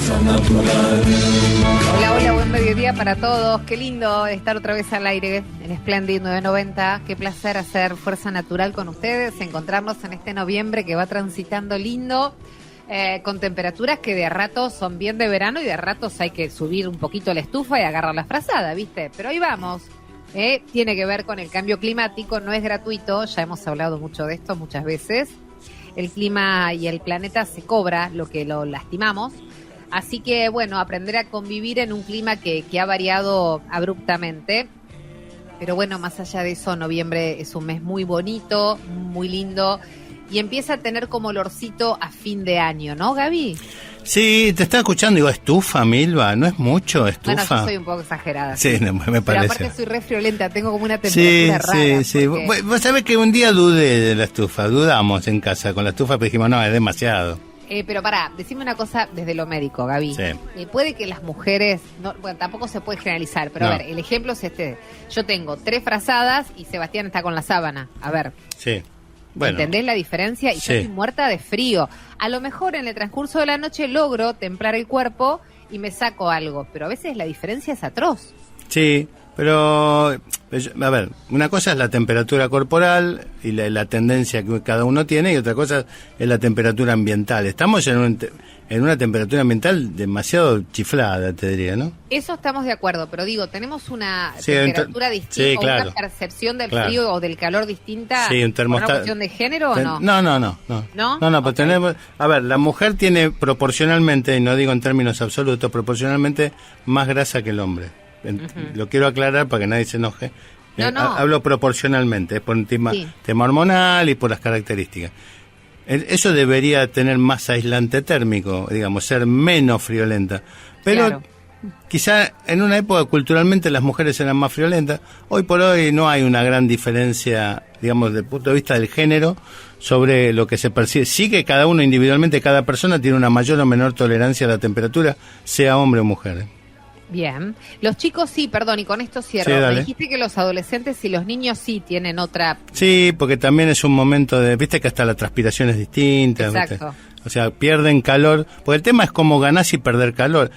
Hola, hola, buen mediodía para todos. Qué lindo estar otra vez al aire en Splendid 990. Qué placer hacer Fuerza Natural con ustedes, encontrarnos en este noviembre que va transitando lindo, con temperaturas que de a ratos son bien de verano y de a ratos hay que subir un poquito la estufa y agarrar la frazada, ¿viste? Pero ahí vamos. Tiene que ver con el cambio climático, no es gratuito, ya hemos hablado mucho de esto muchas veces. El clima y el planeta se cobra lo que lo lastimamos. Así que, bueno, aprender a convivir en un clima que ha variado abruptamente. Pero bueno, más allá de eso, noviembre es un mes muy bonito, muy lindo. Y empieza a tener como olorcito a fin de año, ¿no, Gaby? Sí, te estaba escuchando, digo, estufa, Milva, ¿no es mucho estufa? Bueno, yo soy un poco exagerada. Sí, no, me parece. Pero aparte soy re friolenta, tengo como una temperatura rara. Sí. Porque... Vos sabés que un día dudé de la estufa, dudamos en casa con la estufa, pero dijimos, no, es demasiado. Pero pará, decime una cosa desde lo médico, Gaby. Sí. Puede que las mujeres, bueno, tampoco se puede generalizar, pero No. a ver, el ejemplo es este. Yo tengo 3 frazadas y Sebastián está con la sábana. A ver. Sí. Bueno. ¿Entendés la diferencia? Y Sí. yo estoy muerta de frío. A lo mejor en el transcurso de la noche logro templar el cuerpo y me saco algo, pero a veces la diferencia es atroz. Sí, pero, a ver, una cosa es la temperatura corporal y la tendencia que cada uno tiene, y otra cosa es la temperatura ambiental. Estamos en una temperatura ambiental demasiado chiflada, te diría, ¿no? Eso estamos de acuerdo, pero digo, tenemos una Sí, temperatura distinta, sí, o claro. una percepción del Claro. frío o del calor distinta. Sí, un ¿Por termostato. una cuestión de género o no? No. ¿No? No, pues Ok. tenemos, a ver, la mujer tiene proporcionalmente, y no digo en términos absolutos, proporcionalmente más grasa que el hombre. Lo quiero aclarar para que nadie se enoje. No. Hablo proporcionalmente, es por un tema hormonal y por las características. Eso debería tener más aislante térmico, digamos, ser menos friolenta. Pero Claro. quizá en una época culturalmente las mujeres eran más friolentas. Hoy por hoy no hay una gran diferencia, digamos, desde el punto de vista del género sobre lo que se percibe. Sí que cada uno individualmente, cada persona tiene una mayor o menor tolerancia a la temperatura, sea hombre o mujer. Bien. Los chicos sí, perdón, y con esto cierro. Sí, Me dale. dijiste que los adolescentes y los niños sí tienen otra... Sí, porque también es un momento de, viste que hasta la transpiración es distinta. Exacto. ¿Viste? O sea, pierden calor, porque el tema es cómo ganás y perdés calor.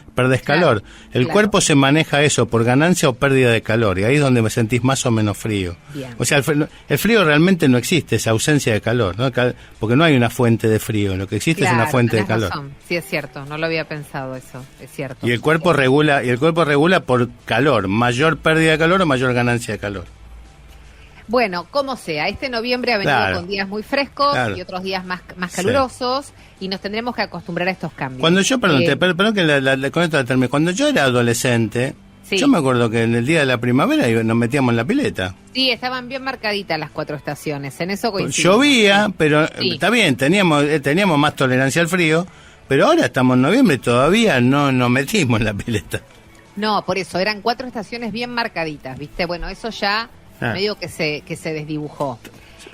Claro, El claro. cuerpo se maneja eso, por ganancia o pérdida de calor, y ahí es donde me sentís más o menos frío. Bien. O sea, el frío realmente no existe, es ausencia de calor, ¿no? Porque no hay una fuente de frío, lo que existe es una fuente de tenés calor. razón. Sí, es cierto, no lo había pensado eso, es cierto. Y el cuerpo regula por calor, mayor pérdida de calor o mayor ganancia de calor. Bueno, como sea, este noviembre ha venido Claro. con días muy frescos Claro. y otros días más calurosos, y nos tendremos que acostumbrar a estos cambios. Cuando yo, perdón que con esto la termine. Cuando yo era adolescente, Sí. yo me acuerdo que en el día de la primavera nos metíamos en la pileta. Sí, estaban bien marcaditas las 4 estaciones, en eso coincidimos. Llovía, pero Sí. está bien, teníamos más tolerancia al frío, pero ahora estamos en noviembre y todavía no nos metimos en la pileta. No, por eso, eran 4 estaciones bien marcaditas, ¿viste? Bueno, eso ya medio que se desdibujó.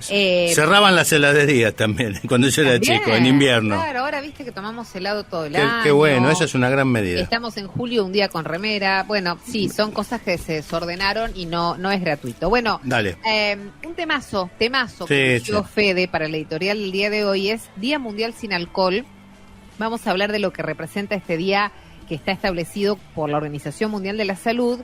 Cerraban las heladerías también, cuando yo era También, chico, en invierno. Claro, ahora viste que tomamos helado todo el Qué, año. qué bueno, esa es una gran medida. Estamos en julio, un día con remera. Bueno, sí, son cosas que se desordenaron y no es gratuito. Bueno, Dale. Un temazo Sí, que yo sí. Fede para la editorial del día de hoy es Día Mundial Sin Alcohol. Vamos a hablar de lo que representa este día que está establecido por la Organización Mundial de la Salud.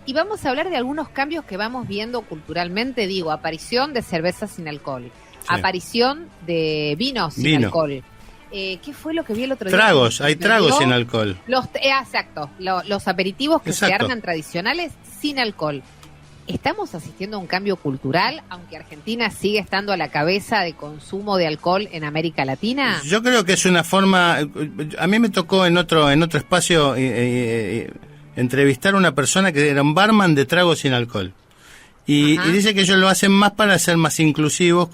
Y vamos a hablar de algunos cambios que vamos viendo culturalmente, digo, aparición de cervezas sin alcohol, aparición de vinos sin alcohol. ¿Qué fue lo que vi el otro día? Tragos, hay tragos sin alcohol. Exacto, los aperitivos que se Exacto. arman tradicionales sin alcohol. ¿Estamos asistiendo a un cambio cultural, aunque Argentina sigue estando a la cabeza de consumo de alcohol en América Latina? Yo creo que es una forma. A mí me tocó en otro espacio entrevistar a una persona que era un barman de tragos sin alcohol. Y dice que ellos lo hacen más para ser más inclusivos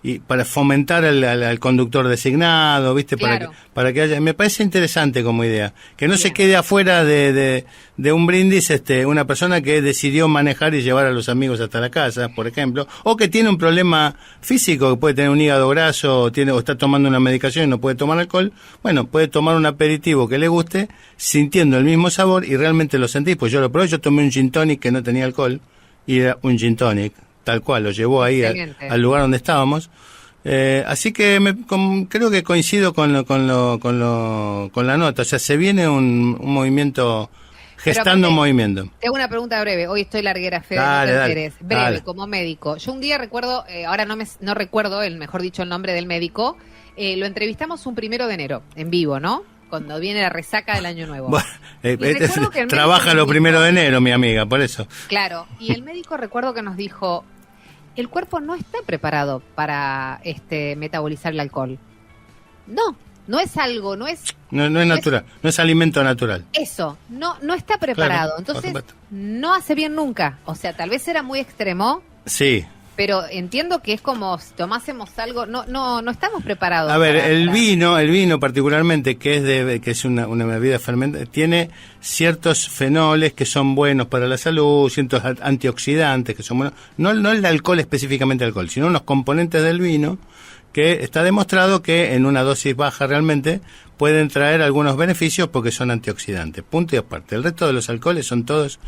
y para fomentar al conductor designado, ¿viste? Claro. Para que haya. Me parece interesante como idea. Que no se quede afuera de un brindis una persona que decidió manejar y llevar a los amigos hasta la casa, por ejemplo, o que tiene un problema físico, que puede tener un hígado graso, o está tomando una medicación y no puede tomar alcohol. Bueno, puede tomar un aperitivo que le guste, sintiendo el mismo sabor, y realmente lo sentís. Pues yo lo probé, yo tomé un gin tonic que no tenía alcohol, y era un gin tonic, tal cual, lo llevó ahí al lugar donde estábamos, Así que creo que coincido con la nota. O sea, se viene un movimiento, gestando un movimiento. Tengo una pregunta breve. Hoy estoy larguera, Fede. Dale, breve, dale. como médico. Yo un día recuerdo, ahora no recuerdo, mejor dicho, el nombre del médico. Lo entrevistamos un 1 de enero, en vivo, ¿no? Cuando viene la resaca del Año Nuevo. Bueno, trabaja los 1 de enero, mi amiga, por eso. Claro, y el médico recuerdo que nos dijo, el cuerpo no está preparado para metabolizar el alcohol. No es algo, no es natural, no es alimento natural. Eso, no está preparado. Claro, entonces no hace bien nunca. O sea, tal vez era muy extremo. Sí. Pero entiendo que es como si tomásemos algo, no estamos preparados. A ver, el vino particularmente, que es una bebida fermentada, tiene ciertos fenoles que son buenos para la salud, ciertos antioxidantes que son buenos. No el alcohol específicamente alcohol, sino unos componentes del vino que está demostrado que en una dosis baja realmente pueden traer algunos beneficios porque son antioxidantes. Punto y aparte. El resto de los alcoholes son todos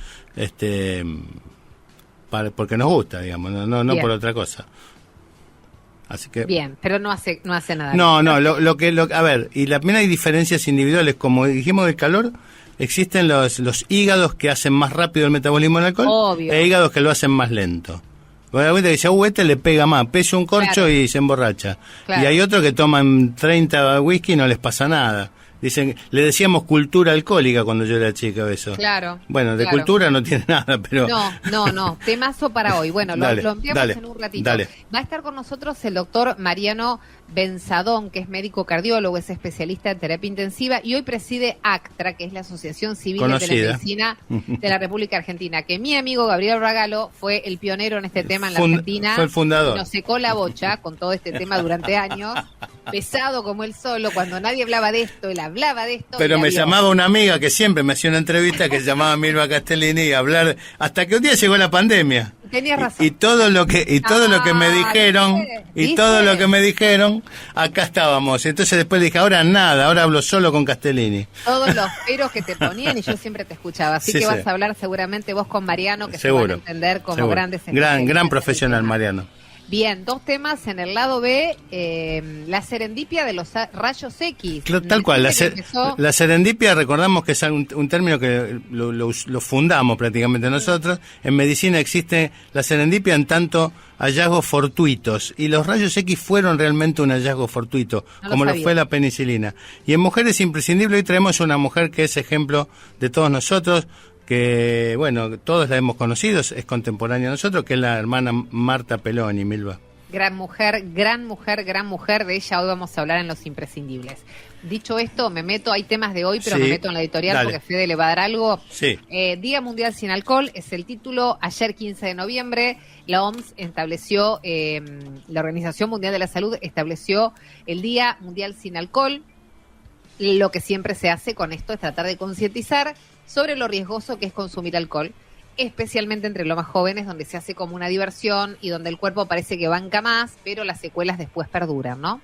porque nos gusta, digamos, no por otra cosa. Así que bien, pero no hace nada. A ver, y también hay diferencias individuales, como dijimos del calor, existen los hígados que hacen más rápido el metabolismo del alcohol. Obvio. E hígados que lo hacen más lento. Bueno, que dice, este le pega más, pesa un corcho, claro, y se emborracha. Claro. Y hay otros que toman 30 whisky y no les pasa nada. Dicen, le decíamos cultura alcohólica cuando yo era chica, eso. Claro. Bueno, de cultura no tiene nada, pero... No. Temazo para hoy. Bueno, dale, lo enviamos en un ratito. Dale. Va a estar con nosotros el doctor Mariano Benzadón, que es médico cardiólogo, es especialista en terapia intensiva y hoy preside ACTRA, que es la Asociación Civil de Telemedicina de la República Argentina, que mi amigo Gabriel Ragalo fue el pionero en este tema en la Argentina. Fue el fundador. Nos secó la bocha con todo este tema durante años, pesado como él solo, cuando nadie hablaba de esto, él hablaba de esto. Pero me llamaba una amiga que siempre me hacía una entrevista que se llamaba Milva Castellini y hablar, hasta que un día llegó la pandemia. Tenías razón. Y todo lo que me dijeron, ¿viste? Todo lo que me dijeron, acá estábamos. Entonces después dije, ahora hablo solo con Castellini. Todos los peros que te ponían y yo siempre te escuchaba. Así que vas a hablar seguramente vos con Mariano, que se van a entender como grandes. Gran profesional, Mariano. Bien, 2 temas en el lado B, la serendipia de los rayos X. Tal cual, la serendipia, recordamos que es un término que lo fundamos prácticamente nosotros. En medicina existe la serendipia en tanto hallazgos fortuitos, y los rayos X fueron realmente un hallazgo fortuito, como lo fue la penicilina. Y en mujeres imprescindible, hoy traemos una mujer que es ejemplo de todos nosotros, que, bueno, todos la hemos conocido, es contemporánea a nosotros, que es la hermana Marta Peloni, Milva. Gran mujer, de ella hoy vamos a hablar en Los Imprescindibles. Dicho esto, hay temas de hoy, pero me meto en la editorial, dale, porque Fede le va a dar algo. Sí. Día Mundial Sin Alcohol es el título. Ayer, 15 de noviembre, la OMS estableció, la Organización Mundial de la Salud estableció el Día Mundial Sin Alcohol. Lo que siempre se hace con esto es tratar de concientizar sobre lo riesgoso que es consumir alcohol, especialmente entre los más jóvenes, donde se hace como una diversión y donde el cuerpo parece que banca más, pero las secuelas después perduran, ¿no?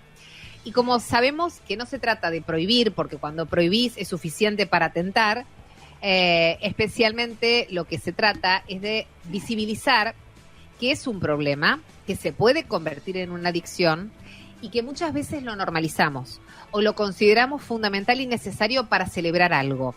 Y como sabemos que no se trata de prohibir, porque cuando prohibís es suficiente para tentar, especialmente lo que se trata es de visibilizar que es un problema, que se puede convertir en una adicción y que muchas veces lo normalizamos o lo consideramos fundamental y necesario para celebrar algo.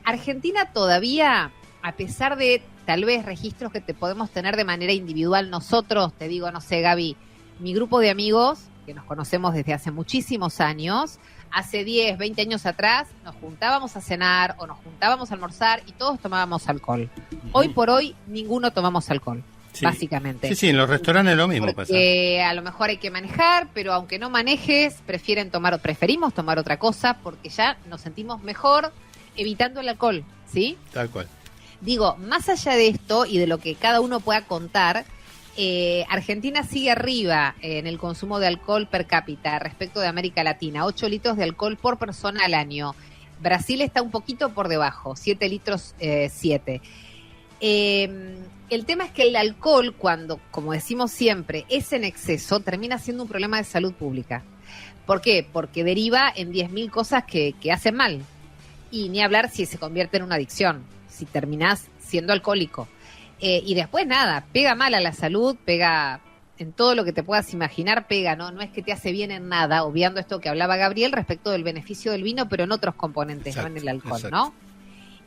Argentina todavía, a pesar de tal vez registros que te podemos tener de manera individual nosotros, te digo, no sé, Gaby, mi grupo de amigos, que nos conocemos desde hace muchísimos años, hace 10, 20 años atrás, nos juntábamos a cenar o nos juntábamos a almorzar y todos tomábamos alcohol. Hoy por hoy, ninguno tomamos alcohol. Sí, básicamente. Sí, en los restaurantes lo mismo pasa. A lo mejor hay que manejar, pero aunque no manejes, preferimos tomar otra cosa porque ya nos sentimos mejor evitando el alcohol, ¿sí? Tal cual. Digo, más allá de esto y de lo que cada uno pueda contar, Argentina sigue arriba en el consumo de alcohol per cápita respecto de América Latina, 8 litros de alcohol por persona al año. Brasil está un poquito por debajo, 7 litros, 7. El tema es que el alcohol, cuando, como decimos siempre, es en exceso, termina siendo un problema de salud pública. ¿Por qué? Porque deriva en 10.000 cosas que hacen mal. Y ni hablar si se convierte en una adicción, si terminás siendo alcohólico. Y después nada, pega mal a la salud, pega en todo lo que te puedas imaginar pega, ¿no? No es que te hace bien en nada, obviando esto que hablaba Gabriel respecto del beneficio del vino, pero en otros componentes, exacto, no en el alcohol, exacto, ¿no?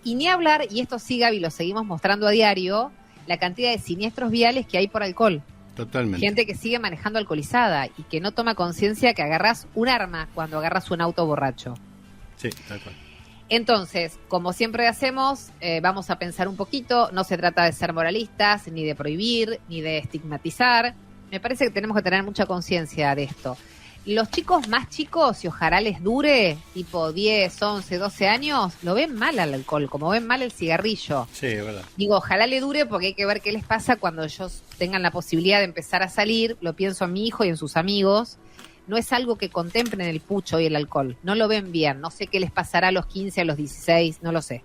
Y ni hablar, y esto sí, Gaby, lo seguimos mostrando a diario, la cantidad de siniestros viales que hay por alcohol. Totalmente. Gente que sigue manejando alcoholizada y que no toma conciencia que agarrás un arma cuando agarras un auto borracho. Sí, tal cual. Entonces, como siempre hacemos, vamos a pensar un poquito. No se trata de ser moralistas, ni de prohibir, ni de estigmatizar. Me parece que tenemos que tener mucha conciencia de esto. Los chicos más chicos, y ojalá les dure, tipo 10, 11, 12 años, lo ven mal al alcohol, como ven mal el cigarrillo. Sí, es verdad. Digo, ojalá le dure porque hay que ver qué les pasa cuando ellos tengan la posibilidad de empezar a salir. Lo pienso en mi hijo y en sus amigos. No es algo que contemplen el pucho y el alcohol. No lo ven bien. No sé qué les pasará a los 15, a los 16, no lo sé.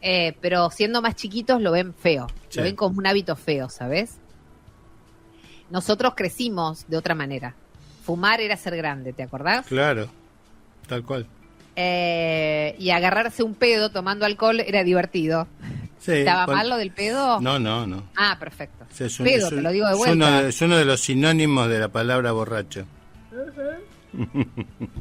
Pero siendo más chiquitos lo ven feo. Sí. Lo ven como un hábito feo, ¿sabes? Nosotros crecimos de otra manera. Fumar era ser grande, ¿te acordás? Claro, tal cual. Y agarrarse un pedo tomando alcohol era divertido. Sí, ¿estaba mal lo del pedo? No. Ah, perfecto. Sí, pedo, te lo digo de vuelta. Es uno de los sinónimos de la palabra borracho.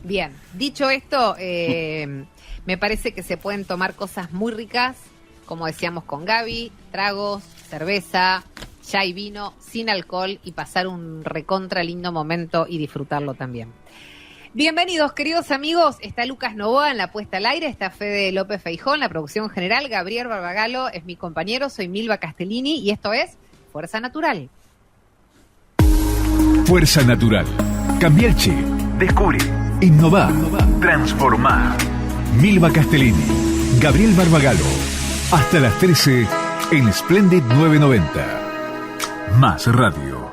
Bien, dicho esto, me parece que se pueden tomar cosas muy ricas, como decíamos con Gaby, tragos, cerveza, ya y vino, sin alcohol, y pasar un recontra lindo momento y disfrutarlo también. Bienvenidos, queridos amigos. Está Lucas Novoa en la puesta al aire, está Fede López Feijó en la producción general, Gabriel Barbagalo es mi compañero, soy Milva Castellini y esto es Fuerza Natural. Fuerza Natural. Cambia el chip. Descubre. Innovar. Transformar. Milva Castellini. Gabriel Barbagalo. Hasta las 13 en Splendid 990. Más radio.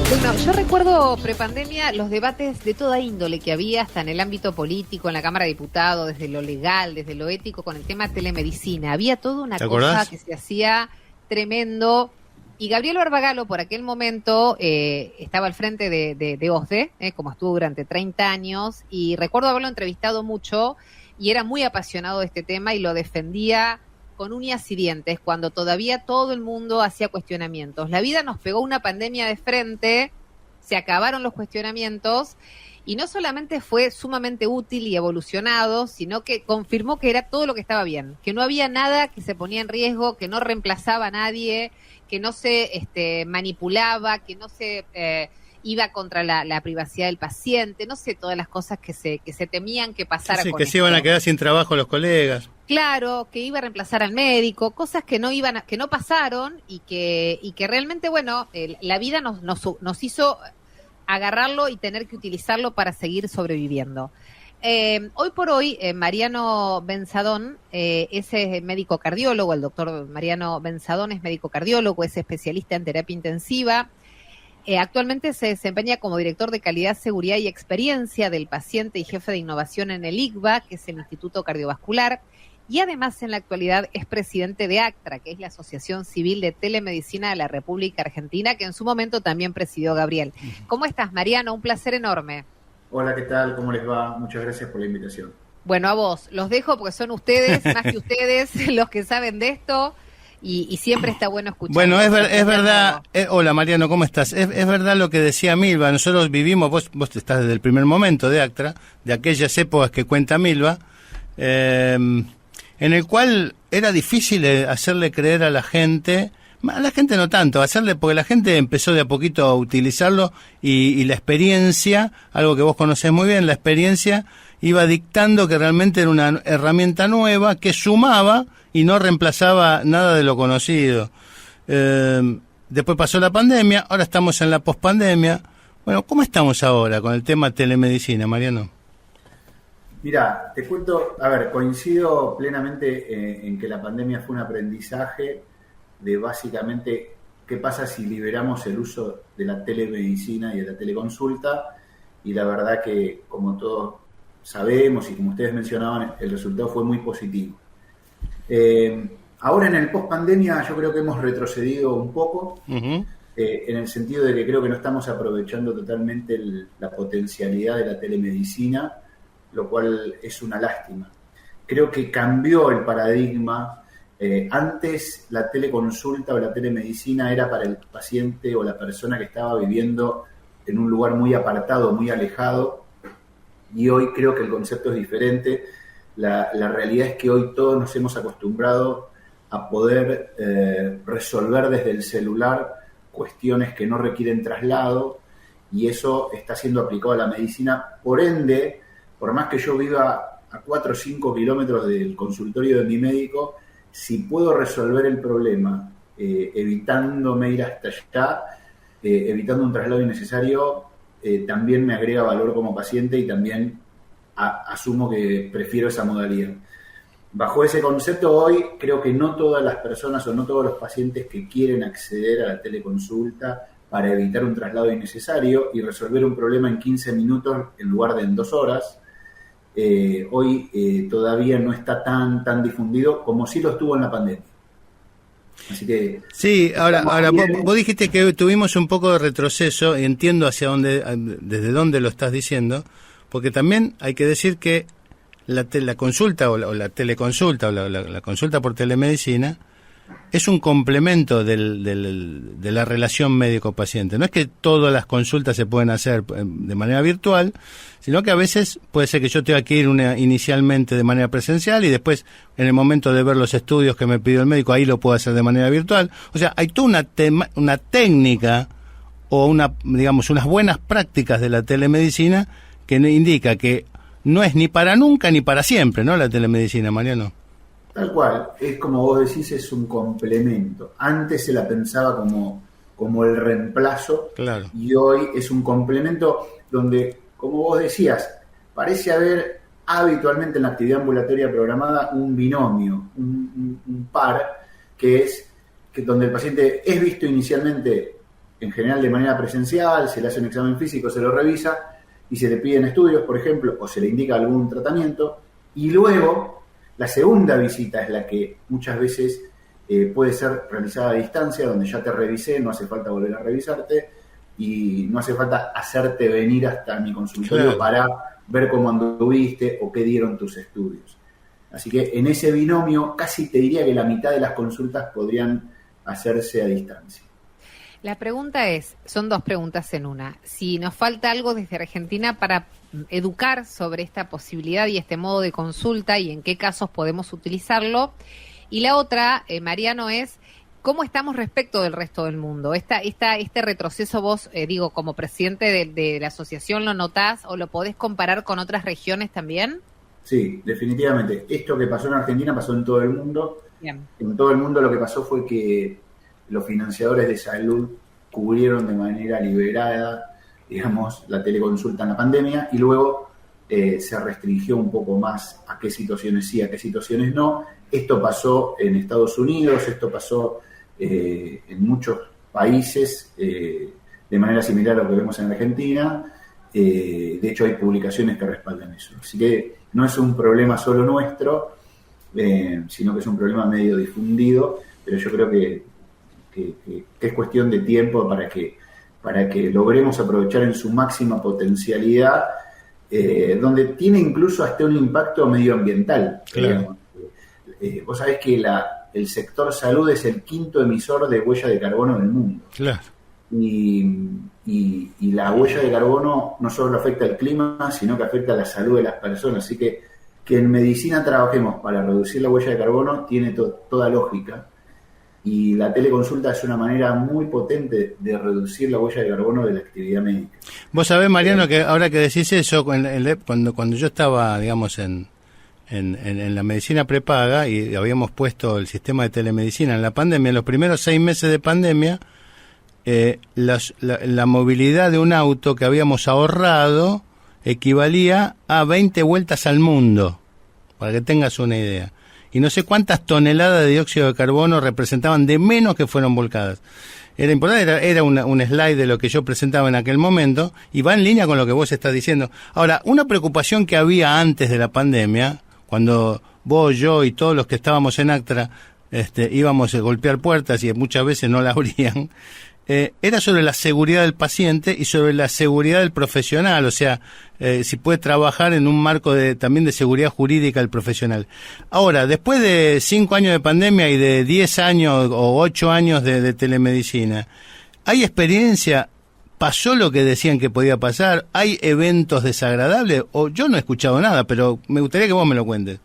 Bueno, yo recuerdo prepandemia los debates de toda índole que había hasta en el ámbito político, en la Cámara de Diputados, desde lo legal, desde lo ético, con el tema telemedicina. Había toda una cosa que se hacía tremendo. Y Gabriel Barbagalo, por aquel momento, estaba al frente de OSDE, como estuvo durante 30 años, y recuerdo haberlo entrevistado mucho, y era muy apasionado de este tema y lo defendía con uñas y dientes, cuando todavía todo el mundo hacía cuestionamientos. La vida nos pegó una pandemia de frente, se acabaron los cuestionamientos, y no solamente fue sumamente útil y evolucionado, sino que confirmó que era todo lo que estaba bien, que no había nada que se ponía en riesgo, que no reemplazaba a nadie, que no se manipulaba, que no se iba contra la privacidad del paciente, no sé, todas las cosas que se temían que pasara. Sí, con que esto. Se iban a quedar sin trabajo los colegas. Claro, que iba a reemplazar al médico, cosas que no pasaron y que realmente, bueno, la vida nos hizo agarrarlo y tener que utilizarlo para seguir sobreviviendo. Hoy por hoy, Mariano Benzadón es médico cardiólogo, el doctor Mariano Benzadón es médico cardiólogo, es especialista en terapia intensiva. Actualmente se desempeña como director de calidad, seguridad y experiencia del paciente y jefe de innovación en el ICVA, que es el Instituto Cardiovascular, y además en la actualidad es presidente de ACTRA, que es la Asociación Civil de Telemedicina de la República Argentina, que en su momento también presidió Gabriel. ¿Cómo estás, Mariano? Un placer enorme. Hola, ¿qué tal? ¿Cómo les va? Muchas gracias por la invitación. Bueno, a vos, los dejo porque son ustedes, más que ustedes, los que saben de esto, y siempre está bueno escuchar. Bueno, es verdad, hola Mariano, ¿cómo estás? Es verdad lo que decía Milva, nosotros vivimos, vos estás desde el primer momento de ACTRA, de aquellas épocas que cuenta Milva, en el cual era difícil hacerle creer a la gente no tanto, porque la gente empezó de a poquito a utilizarlo y la experiencia, algo que vos conocés muy bien, la experiencia iba dictando que realmente era una herramienta nueva que sumaba y no reemplazaba nada de lo conocido. Después pasó la pandemia, ahora estamos en la pospandemia. Bueno, ¿cómo estamos ahora con el tema telemedicina, Mariano? Mirá, te cuento, coincido plenamente en que la pandemia fue un aprendizaje de básicamente qué pasa si liberamos el uso de la telemedicina y de la teleconsulta, y la verdad que, como todos sabemos y como ustedes mencionaban, el resultado fue muy positivo. Ahora en el post-pandemia yo creo que hemos retrocedido un poco. Uh-huh. en el sentido de que creo que no estamos aprovechando totalmente la potencialidad de la telemedicina, lo cual es una lástima. Creo que cambió el paradigma. Antes la teleconsulta o la telemedicina era para el paciente o la persona que estaba viviendo en un lugar muy apartado, muy alejado, y hoy creo que el concepto es diferente. La realidad es que hoy todos nos hemos acostumbrado a poder resolver desde el celular cuestiones que no requieren traslado, y eso está siendo aplicado a la medicina. Por ende, por más que yo viva a 4 o 5 kilómetros del consultorio de mi médico, si puedo resolver el problema evitándome ir hasta allá, evitando un traslado innecesario, también me agrega valor como paciente y también asumo que prefiero esa modalidad. Bajo ese concepto, hoy creo que no todas las personas o no todos los pacientes que quieren acceder a la teleconsulta para evitar un traslado innecesario y resolver un problema en 15 minutos en lugar de en 2 horas, hoy todavía no está tan difundido como sí lo estuvo en la pandemia. Así que sí, ahora vos dijiste que tuvimos un poco de retroceso, y entiendo desde dónde lo estás diciendo, porque también hay que decir que la consulta o la teleconsulta o la consulta por telemedicina es un complemento de la relación médico-paciente. No es que todas las consultas se pueden hacer de manera virtual, sino que a veces puede ser que yo tenga que ir inicialmente de manera presencial y después, en el momento de ver los estudios que me pidió el médico, ahí lo puedo hacer de manera virtual. O sea, hay toda una técnica o unas buenas prácticas de la telemedicina que indica que no es ni para nunca ni para siempre, ¿no? La telemedicina, Mariano. Tal cual, es como vos decís, es un complemento. Antes se la pensaba como el reemplazo, claro, y hoy es un complemento donde, como vos decías, parece haber habitualmente en la actividad ambulatoria programada un binomio, un par, que es que donde el paciente es visto inicialmente, en general de manera presencial, se le hace un examen físico, se lo revisa y se le piden estudios, por ejemplo, o se le indica algún tratamiento, y luego la segunda visita es la que muchas veces puede ser realizada a distancia, donde ya te revisé, no hace falta volver a revisarte y no hace falta hacerte venir hasta mi consultorio, claro, para ver cómo anduviste o qué dieron tus estudios. Así que en ese binomio casi te diría que la mitad de las consultas podrían hacerse a distancia. La pregunta son 2 preguntas en una. Si nos falta algo desde Argentina para educar sobre esta posibilidad y este modo de consulta y en qué casos podemos utilizarlo. Y la otra, Mariano, es cómo estamos respecto del resto del mundo. Este retroceso vos, como presidente de la asociación, ¿lo notás o lo podés comparar con otras regiones también? Sí, definitivamente. Esto que pasó en Argentina pasó en todo el mundo. Bien. En todo el mundo lo que pasó fue que los financiadores de salud cubrieron de manera liberada, la teleconsulta en la pandemia, y luego se restringió un poco más a qué situaciones sí, a qué situaciones no. Esto pasó en Estados Unidos, esto pasó en muchos países de manera similar a lo que vemos en Argentina. De hecho, hay publicaciones que respaldan eso. Así que no es un problema solo nuestro, sino que es un problema medio difundido, pero yo creo que es cuestión de tiempo para que logremos aprovechar en su máxima potencialidad, donde tiene incluso hasta un impacto medioambiental. Claro. Vos sabés que el sector salud es el 5º emisor de huella de carbono del mundo. Claro. Y la huella de carbono no solo afecta al clima, sino que afecta a la salud de las personas. Así que en medicina trabajemos para reducir la huella de carbono tiene toda lógica. Y la teleconsulta es una manera muy potente de reducir la huella de carbono de la actividad médica. Vos sabés, Mariano, que ahora que decís eso, cuando yo estaba, en la medicina prepaga y habíamos puesto el sistema de telemedicina en la pandemia, en los primeros 6 meses de pandemia, la movilidad de un auto que habíamos ahorrado equivalía a 20 vueltas al mundo, para que tengas una idea. Y no sé cuántas toneladas de dióxido de carbono representaban de menos que fueron volcadas. Era importante, era un slide de lo que yo presentaba en aquel momento, y va en línea con lo que vos estás diciendo. Ahora, una preocupación que había antes de la pandemia, cuando vos, yo y todos los que estábamos en ACTRA íbamos a golpear puertas y muchas veces no la abrían, era sobre la seguridad del paciente y sobre la seguridad del profesional, o sea, si puede trabajar en un marco también de seguridad jurídica el profesional. Ahora, después de 5 años de pandemia y de 10 años o 8 años de telemedicina, ¿hay experiencia? ¿Pasó lo que decían que podía pasar? ¿Hay eventos desagradables? O yo no he escuchado nada, pero me gustaría que vos me lo cuentes.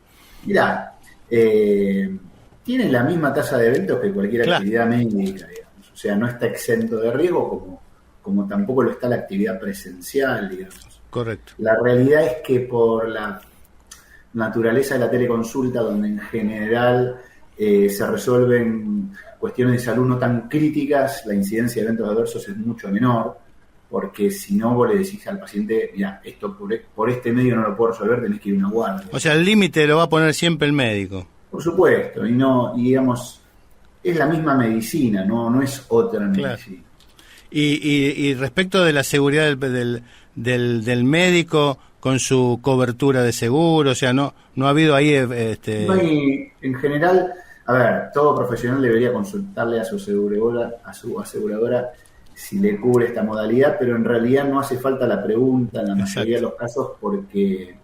Mirá, tiene la misma tasa de eventos que cualquier actividad médica, digamos. O sea, no está exento de riesgo como tampoco lo está la actividad presencial, digamos. Correcto. La realidad es que por la naturaleza de la teleconsulta, donde en general se resuelven cuestiones de salud no tan críticas, la incidencia de eventos adversos es mucho menor, porque si no vos le decís al paciente, mira, esto por este medio no lo puedo resolver, tenés que ir a una guardia. O sea, el límite lo va a poner siempre el médico. Por supuesto, y digamos, es la misma medicina, no es otra medicina. Claro. Y respecto de la seguridad del médico con su cobertura de seguro, o sea, no ha habido ahí... No hay, en general, a ver, todo profesional debería consultarle a su aseguradora si le cubre esta modalidad, pero en realidad no hace falta la pregunta en la mayoría de los casos porque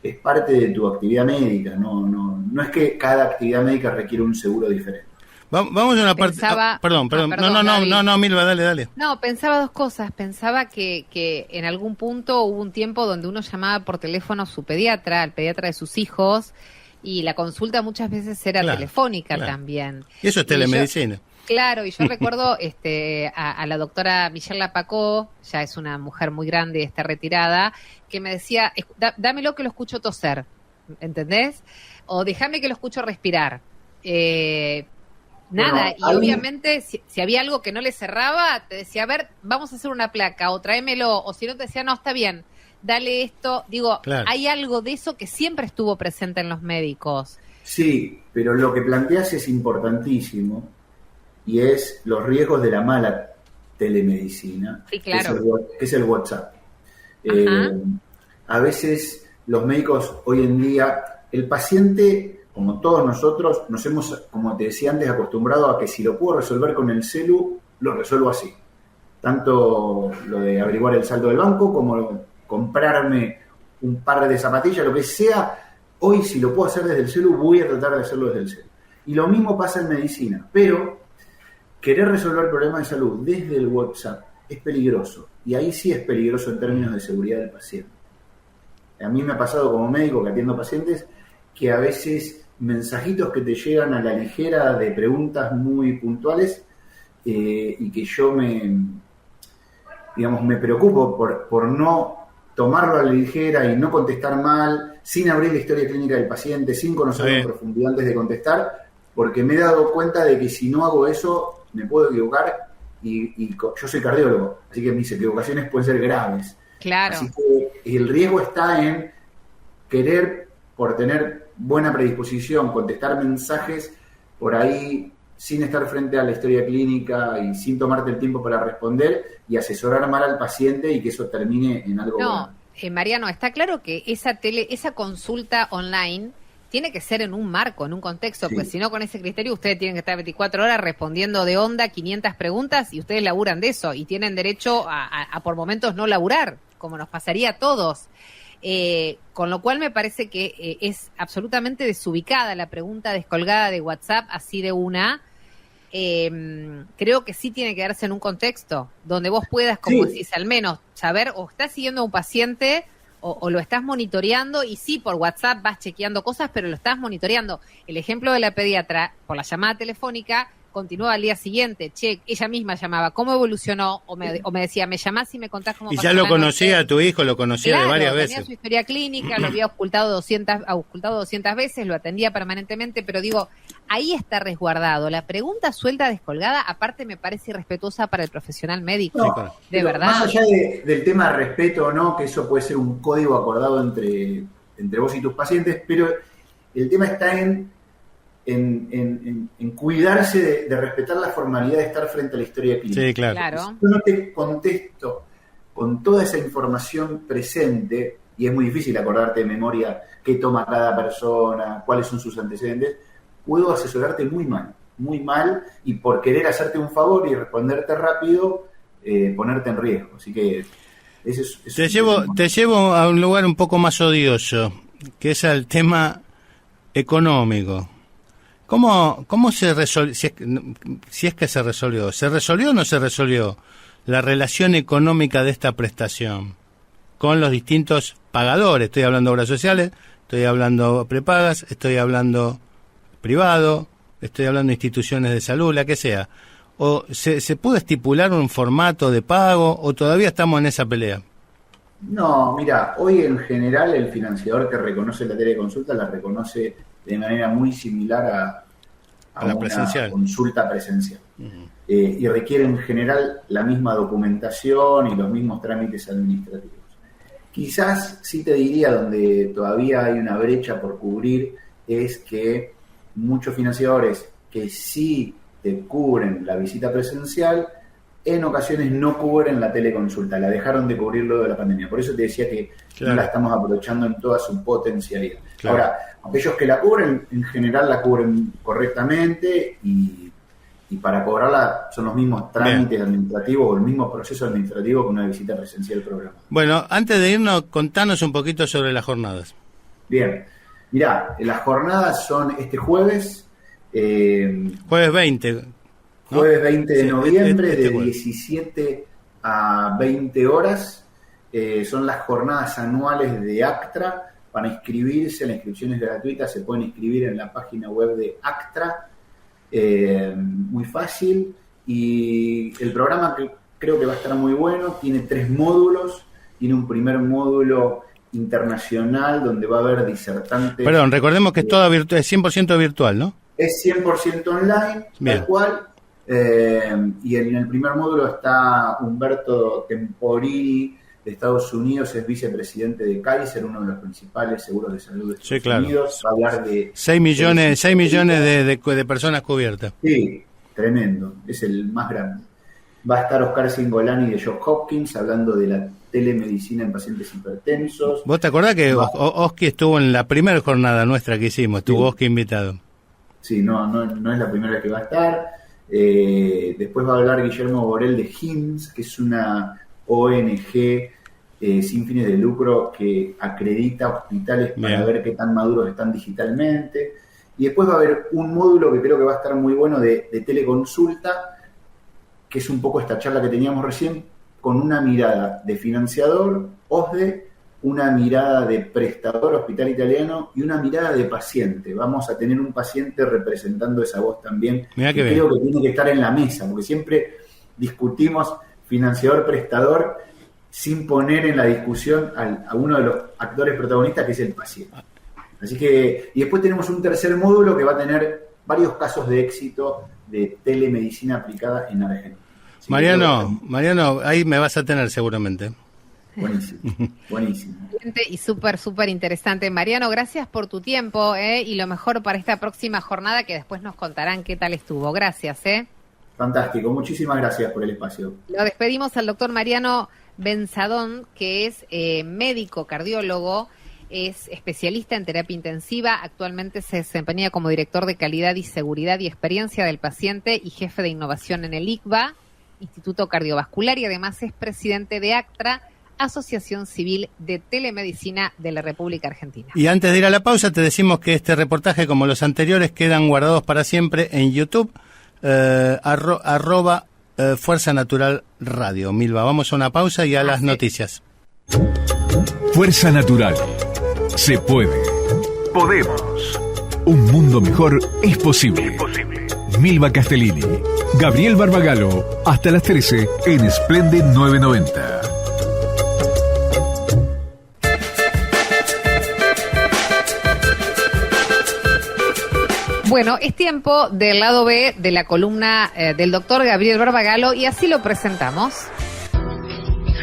es parte de tu actividad médica, no es que cada actividad médica requiere un seguro diferente. Vamos a una parte... Perdón. No, Milva, dale. No, pensaba dos cosas. Pensaba que en algún punto hubo un tiempo donde uno llamaba por teléfono a su pediatra, al pediatra de sus hijos, y la consulta muchas veces era telefónica también. Y eso es telemedicina. Claro, y yo recuerdo a la doctora Michelle Lapacó, ya es una mujer muy grande, está retirada, que me decía, dámelo que lo escucho toser, ¿entendés? O déjame que lo escucho respirar. Nada, y obviamente si había algo que no le cerraba, te decía, a ver, vamos a hacer una placa, o tráemelo, o si no te decía, no, está bien, dale esto. Digo, hay algo de eso que siempre estuvo presente en los médicos. Sí, pero lo que planteas es importantísimo, y es los riesgos de la mala telemedicina, sí, claro. que es el WhatsApp. A veces los médicos hoy en día, el paciente, como todos nosotros, nos hemos, como te decía antes, acostumbrado a que si lo puedo resolver con el celu, lo resuelvo así. Tanto lo de averiguar el saldo del banco, como comprarme un par de zapatillas, lo que sea, hoy si lo puedo hacer desde el celu, voy a tratar de hacerlo desde el celu. Y lo mismo pasa en medicina, pero querer resolver problemas de salud desde el WhatsApp es peligroso, y ahí sí es peligroso en términos de seguridad del paciente. A mí me ha pasado como médico que atiendo pacientes que a veces mensajitos que te llegan a la ligera de preguntas muy puntuales y que yo me preocupo por no tomarlo a la ligera y no contestar mal, sin abrir la historia clínica del paciente, sin conocerlo en profundidad antes de contestar, porque me he dado cuenta de que si no hago eso me puedo equivocar y yo soy cardiólogo, así que mis equivocaciones pueden ser graves. Claro. Así que el riesgo está en querer, por tener buena predisposición, contestar mensajes por ahí sin estar frente a la historia clínica y sin tomarte el tiempo para responder y asesorar mal al paciente y que eso termine en algo bueno. Mariano, está claro que esa consulta online tiene que ser en un marco, en un contexto, porque si no, con ese criterio ustedes tienen que estar 24 horas respondiendo de onda 500 preguntas y ustedes laburan de eso y tienen derecho a por momentos no laburar, como nos pasaría a todos. Con lo cual me parece que es absolutamente desubicada la pregunta descolgada de WhatsApp así de una. Creo que sí tiene que darse en un contexto donde vos puedas, como decís, al menos saber o estás siguiendo a un paciente o lo estás monitoreando y sí, por WhatsApp vas chequeando cosas, pero lo estás monitoreando. El ejemplo de la pediatra, por la llamada telefónica, continuaba al día siguiente, ella misma llamaba, ¿cómo evolucionó? O me decía, me llamás y me contás cómo pasó. Y ya lo conocía a tu hijo, lo conocía de varias veces. Tenía su historia clínica, lo había ocultado 200 veces, lo atendía permanentemente, pero digo, ahí está resguardado. La pregunta suelta, descolgada, aparte me parece irrespetuosa para el profesional médico. No, de verdad. Más allá del tema de respeto o no, que eso puede ser un código acordado entre vos y tus pacientes, pero el tema está en cuidarse de respetar la formalidad de estar frente a la historia clínica. Sí, claro. Si yo no te contesto con toda esa información presente, y es muy difícil acordarte de memoria qué toma cada persona, cuáles son sus antecedentes, puedo asesorarte muy mal. muy mal y por querer hacerte un favor y responderte rápido, ponerte en riesgo. Así que te llevo a un lugar un poco más odioso, que es el tema económico. ¿Cómo se resolvió? Si es que se resolvió. ¿Se resolvió o no se resolvió la relación económica de esta prestación con los distintos pagadores? Estoy hablando de obras sociales, estoy hablando prepagas, estoy hablando privado, estoy hablando de instituciones de salud, la que sea. ¿O se pudo estipular un formato de pago o todavía estamos en esa pelea? No, mira, hoy en general el financiador que reconoce la teleconsulta la reconoce de manera muy similar a la una presencial. Consulta presencial. Y requiere en general la misma documentación y los mismos trámites administrativos. Quizás sí te diría donde todavía hay una brecha por cubrir es que muchos financiadores que sí te cubren la visita presencial, en ocasiones no cubren la teleconsulta, la dejaron de cubrir luego de la pandemia. Por eso te decía que no la estamos aprovechando en toda su potencialidad. Claro. Ahora, aquellos que la cubren, en general la cubren correctamente y para cobrarla son los mismos trámites administrativos o el mismo proceso administrativo que una visita presencial programada. Bueno, antes de irnos, contanos un poquito sobre las jornadas. Bien, mirá, las jornadas son este jueves. Jueves 20. ¿no? Jueves 20 de noviembre, de jueves. 17 a 20 horas. Son las jornadas anuales de ACTRA. Para inscribirse, la inscripción es gratuita, se pueden inscribir en la página web de ACTRA. Muy fácil. Y el programa, que creo que va a estar muy bueno, tiene 3 módulos. Tiene un primer módulo internacional donde va a haber disertantes. Perdón, recordemos que es todo es 100% virtual, ¿no? Es 100% online, bien. Tal cual. Y en el primer módulo está Humberto Temporini de Estados Unidos, es vicepresidente de Kaiser, uno de los principales seguros de salud de Estados Unidos. Va a hablar de 6 millones de personas cubiertas. Sí, tremendo, es el más grande. Va a estar Oscar Cingolani de Johns Hopkins hablando de la telemedicina en pacientes hipertensos. ¿Vos te acordás que Oski estuvo en la primera jornada nuestra que hicimos? Estuvo Oski invitado. Sí, no es la primera vez que va a estar. Después va a hablar Guillermo Borel de HIMSS, que es una ONG sin fines de lucro que acredita hospitales para ver qué tan maduros están digitalmente. Y después va a haber un módulo que creo que va a estar muy bueno de teleconsulta, que es un poco esta charla que teníamos recién, con una mirada de financiador, OSDE, una mirada de prestador hospital italiano y una mirada de paciente. Vamos a tener un paciente representando esa voz también. Creo que tiene que estar en la mesa, porque siempre discutimos financiador-prestador sin poner en la discusión a uno de los actores protagonistas, que es el paciente. Así que, y después tenemos un tercer módulo que va a tener varios casos de éxito de telemedicina aplicada en Argentina. Mariano, ahí me vas a tener seguramente. Buenísimo. Y súper interesante. Mariano, gracias por tu tiempo y lo mejor para esta próxima jornada, que después nos contarán qué tal estuvo. Gracias. Fantástico, muchísimas gracias por el espacio. Lo despedimos al doctor Mariano Benzadón, que es médico cardiólogo, es especialista en terapia intensiva, actualmente se desempeña como director de calidad y seguridad y experiencia del paciente y jefe de innovación en el ICVA, Instituto Cardiovascular, y además es presidente de ACTRA, Asociación Civil de Telemedicina de la República Argentina. Y antes de ir a la pausa te decimos que este reportaje, como los anteriores, quedan guardados para siempre en YouTube, @ Fuerza Natural Radio. Milva, vamos a una pausa y a las noticias. Fuerza Natural. Se puede. Podemos. Un mundo mejor es posible. Milva Castellini, Gabriel Barbagallo, hasta las 13 en Splendid 990. Bueno, es tiempo del lado B de la columna del doctor Gabriel Barbagallo y así lo presentamos.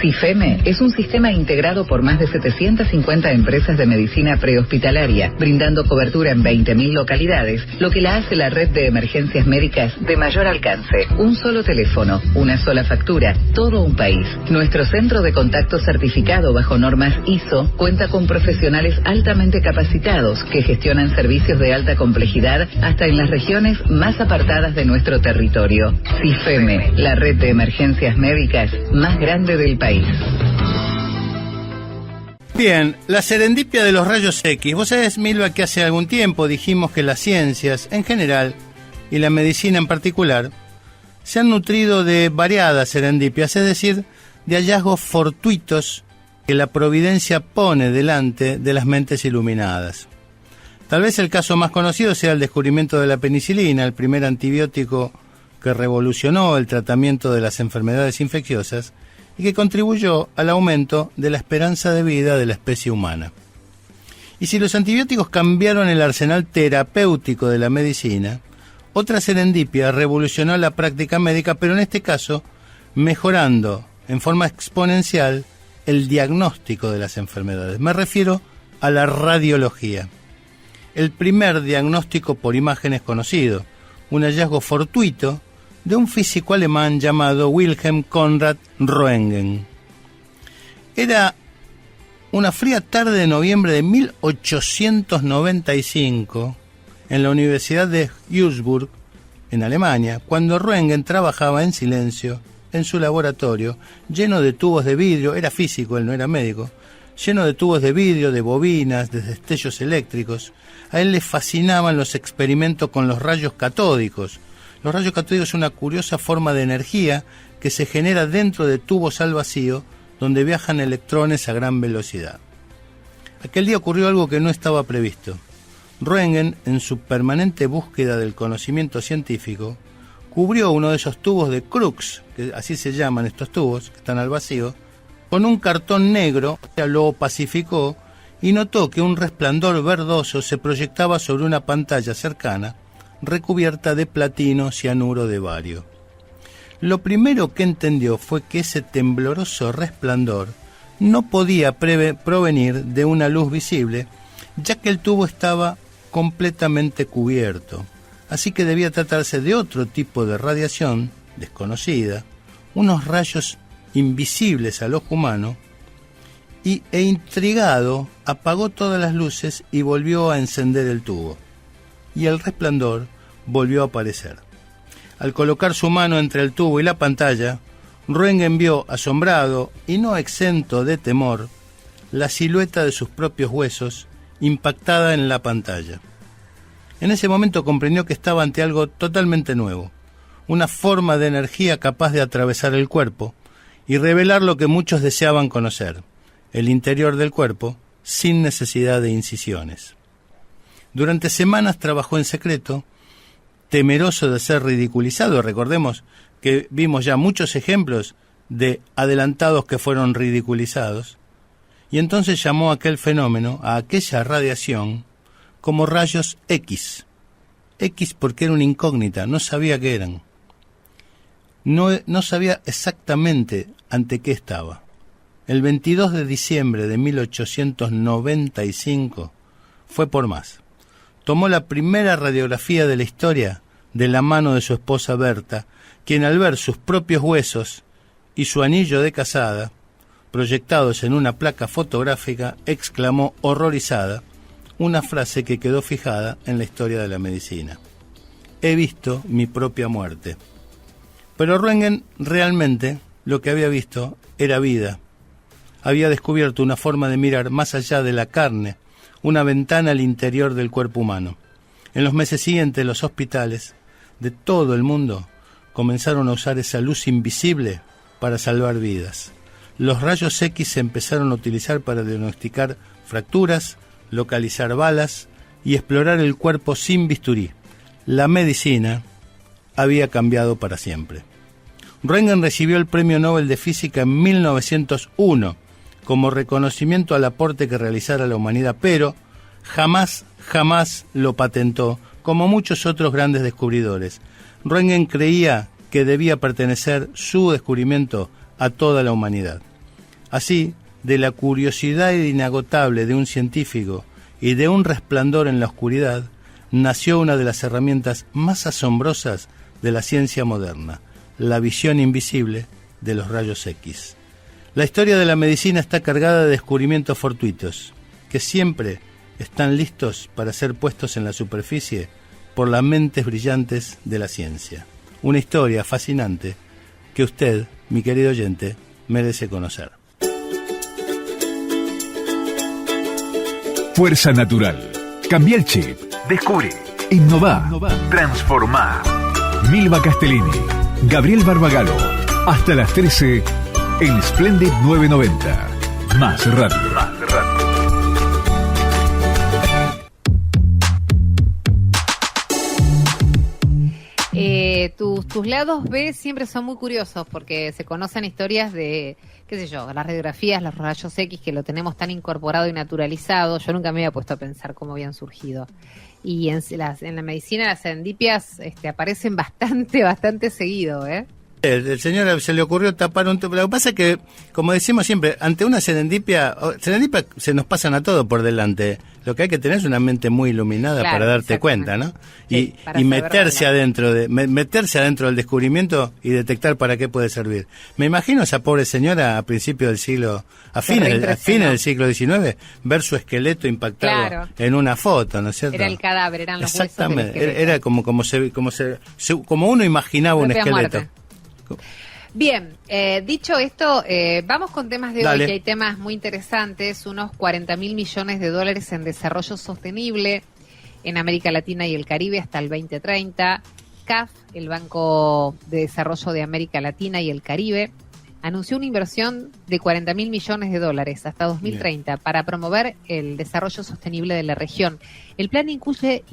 CIFEME es un sistema integrado por más de 750 empresas de medicina prehospitalaria, brindando cobertura en 20.000 localidades, lo que la hace la red de emergencias médicas de mayor alcance. Un solo teléfono, una sola factura, todo un país. Nuestro centro de contacto certificado bajo normas ISO cuenta con profesionales altamente capacitados que gestionan servicios de alta complejidad hasta en las regiones más apartadas de nuestro territorio. CIFEME, la red de emergencias médicas más grande del país. Bien, la serendipia de los rayos X. Vos sabés, Milva, que hace algún tiempo dijimos que las ciencias en general y la medicina en particular se han nutrido de variadas serendipias, es decir, de hallazgos fortuitos que la providencia pone delante de las mentes iluminadas. Tal vez el caso más conocido sea el descubrimiento de la penicilina, el primer antibiótico que revolucionó el tratamiento de las enfermedades infecciosas y que contribuyó al aumento de la esperanza de vida de la especie humana. Y si los antibióticos cambiaron el arsenal terapéutico de la medicina, otra serendipia revolucionó la práctica médica, pero en este caso mejorando en forma exponencial el diagnóstico de las enfermedades. Me refiero a la radiología. El primer diagnóstico por imágenes conocido, un hallazgo fortuito de un físico alemán llamado Wilhelm Conrad Röntgen. Era una fría tarde de noviembre de 1895 en la Universidad de Duisburg, en Alemania, cuando Röntgen trabajaba en silencio en su laboratorio, lleno de tubos de vidrio. Era físico, él no era médico, lleno de tubos de vidrio, de bobinas, de destellos eléctricos. A él le fascinaban los experimentos con los rayos catódicos. Los rayos catódicos son una curiosa forma de energía que se genera dentro de tubos al vacío donde viajan electrones a gran velocidad. Aquel día ocurrió algo que no estaba previsto. Röntgen, en su permanente búsqueda del conocimiento científico, cubrió uno de esos tubos de Crookes, que así se llaman estos tubos, que están al vacío, con un cartón negro, lo opacificó y notó que un resplandor verdoso se proyectaba sobre una pantalla cercana, recubierta de platino cianuro de bario. Lo primero que entendió fue que ese tembloroso resplandor no podía provenir de una luz visible, ya que el tubo estaba completamente cubierto, así que debía tratarse de otro tipo de radiación desconocida, unos rayos invisibles al ojo humano, e intrigado apagó todas las luces y volvió a encender el tubo. Y el resplandor volvió a aparecer. Al colocar su mano entre el tubo y la pantalla, Röntgen vio, asombrado y no exento de temor, la silueta de sus propios huesos impactada en la pantalla. En ese momento comprendió que estaba ante algo totalmente nuevo, una forma de energía capaz de atravesar el cuerpo y revelar lo que muchos deseaban conocer, el interior del cuerpo, sin necesidad de incisiones. Durante semanas trabajó en secreto, temeroso de ser ridiculizado. Recordemos que vimos ya muchos ejemplos de adelantados que fueron ridiculizados, y entonces llamó a aquel fenómeno, a aquella radiación, como rayos X. X porque era una incógnita, no sabía qué eran. No sabía exactamente ante qué estaba. El 22 de diciembre de 1895 fue por más. Tomó la primera radiografía de la historia de la mano de su esposa Berta, quien al ver sus propios huesos y su anillo de casada, proyectados en una placa fotográfica, exclamó horrorizada una frase que quedó fijada en la historia de la medicina: «He visto mi propia muerte». Pero Röntgen realmente lo que había visto era vida. Había descubierto una forma de mirar más allá de la carne, una ventana al interior del cuerpo humano. En los meses siguientes, los hospitales de todo el mundo comenzaron a usar esa luz invisible para salvar vidas. Los rayos X se empezaron a utilizar para diagnosticar fracturas, localizar balas y explorar el cuerpo sin bisturí. La medicina había cambiado para siempre. Röntgen recibió el Premio Nobel de Física en 1901 como reconocimiento al aporte que realizara a la humanidad, pero jamás lo patentó, como muchos otros grandes descubridores. Röntgen creía que debía pertenecer su descubrimiento a toda la humanidad. Así, de la curiosidad inagotable de un científico y de un resplandor en la oscuridad, nació una de las herramientas más asombrosas de la ciencia moderna, la visión invisible de los rayos X. La historia de la medicina está cargada de descubrimientos fortuitos, que siempre están listos para ser puestos en la superficie por las mentes brillantes de la ciencia. Una historia fascinante que usted, mi querido oyente, merece conocer. Fuerza Natural. Cambia el chip. Descubre. Innova. Transformá. Milva Castellini. Gabriel Barbagalo. Hasta las 13 en Splendid 990. Más radio. Tus lados B siempre son muy curiosos porque se conocen historias de, qué sé yo, las radiografías, los rayos X, que lo tenemos tan incorporado y naturalizado. Yo nunca me había puesto a pensar cómo habían surgido. Y en la medicina las serendipias aparecen bastante seguido, ¿eh? El señor se le ocurrió tapar un... Lo que pasa es que, como decimos siempre, ante una serendipia se nos pasan a todo por delante. Lo que hay que tener es una mente muy iluminada, claro, para darte cuenta, ¿no? Sí, y meterse adentro del descubrimiento y detectar para qué puede servir. Me imagino a esa pobre señora a principios del siglo, a fines del siglo XIX, ver su esqueleto impactado, claro, en una foto, ¿no es cierto? Era el cadáver, eran los huesos del esqueleto. Era como uno imaginaba un esqueleto. Muerte. Bien, dicho esto, vamos con temas de Dale. hoy, que hay temas muy interesantes, unos 40.000 millones de dólares en desarrollo sostenible en América Latina y el Caribe hasta el 2030. CAF, el Banco de Desarrollo de América Latina y el Caribe, anunció una inversión de 40.000 millones de dólares hasta 2030 Bien. Para promover el desarrollo sostenible de la región. El plan incluye